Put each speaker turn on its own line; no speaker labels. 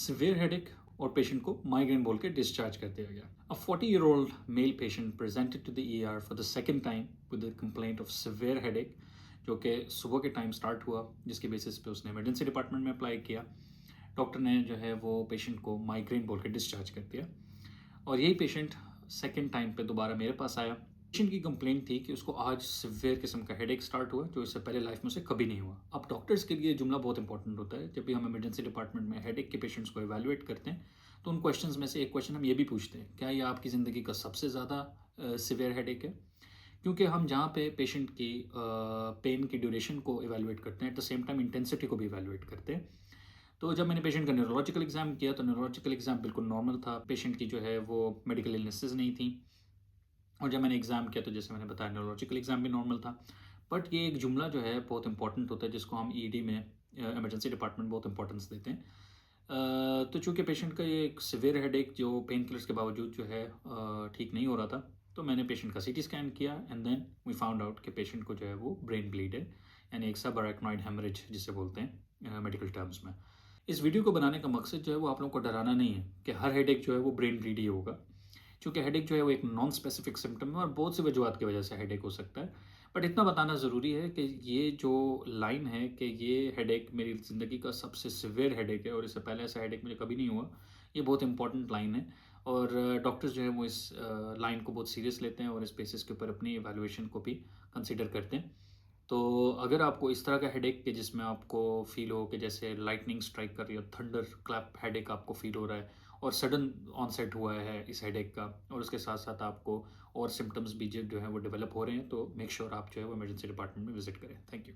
Severe headache और patient को migraine बोल के डिस्चार्ज कर दिया गया. A 40-year-old male patient presented to the ER for the second time with a complaint of severe headache, जो कि सुबह के टाइम स्टार्ट हुआ, जिसके बेसिस पे उसने इमरजेंसी डिपार्टमेंट में अप्लाई किया. डॉक्टर ने जो है वो पेशेंट को माइग्रेन बोल के डिस्चार्ज कर दिया और यही पेशेंट सेकेंड टाइम पे दोबारा मेरे पास आया. पेशेंट की कंप्लेंट थी कि उसको आज सिवियर किस्म का हेडेक स्टार्ट हुआ, जो इससे पहले लाइफ में उसे कभी नहीं हुआ. अब डॉक्टर्स के लिए जुमला बहुत इंपॉर्टेंट होता है. जब भी हम इमरजेंसी डिपार्टमेंट में हेडेक के पेशेंट्स को एवेलुएट करते हैं तो उन क्वेश्चंस में से एक क्वेश्चन हम ये भी पूछते हैं, क्या ये आपकी ज़िंदगी का सबसे ज़्यादा सिवियर हेडेक है? क्योंकि हम जहाँ पे पेशेंट की पेन की ड्यूरेशन को इवेलुएट करते हैं, at the same time intensity को भी इवेलुएट करते हैं. तो जब मैंने पेशेंट का न्यूरोलॉजिकल एग्जाम किया तो न्यूरोलॉजिकल एग्जाम बिल्कुल नॉर्मल था. पेशेंट की जो है वो मेडिकल इलनेसेस नहीं थी. और जब मैंने एग्ज़ाम किया तो जैसे मैंने बताया न्यूरोलॉजिकल एग्जाम भी नॉर्मल था. बट ये एक जुमला जो है बहुत इंपॉर्टेंट होता है, जिसको हम ईडी में इमरजेंसी डिपार्टमेंट बहुत इंपॉर्टेंस देते हैं. तो चूँकि पेशेंट का ये एक सिवियर हेडेक जो पेन किलर्स के बावजूद जो है ठीक नहीं हो रहा था, तो मैंने पेशेंट का सीटी स्कैन किया and then we found out कि पेशेंट को जो है वो ब्रेन ब्लीड है, यानी एक सब अराक्नॉइड हेमरेज जिसे बोलते हैं मेडिकल टर्म्स में. इस वीडियो को बनाने का मकसद जो है वो आप लोगों को डराना नहीं है कि हर हेडेक जो है वो ब्रेन ब्लीड ही होगा. क्योंकि हेडेक जो है वो एक नॉन स्पेसिफिक सिम्टम है और बहुत सी वजूहत की वजह से हेडेक हो सकता है. बट इतना बताना ज़रूरी है कि ये जो लाइन है कि ये हेडेक मेरी ज़िंदगी का सबसे सिवियर हेडेक है और इससे पहले ऐसा हेडेक मुझे कभी नहीं हुआ, ये बहुत इंपॉर्टेंट लाइन है. और डॉक्टर्स जो है वो इस लाइन को बहुत सीरियस लेते हैं और इस बेसिस के ऊपर अपनी एवेलुएशन को भी कंसिडर करते हैं. तो अगर आपको इस तरह का हेडेक के जिसमें आपको फील हो कि जैसे लाइटनिंग स्ट्राइक कर रही हो, थंडर क्लैप हेडेक आपको फील हो रहा है और सडन ऑनसेट हुआ है इस हेडेक का, और उसके साथ साथ आपको और सिम्टम्स भी जो है वो डेवलप हो रहे हैं, तो मेक श्योर आप जो है वो इमरजेंसी डिपार्टमेंट में विजिट करें. Thank you.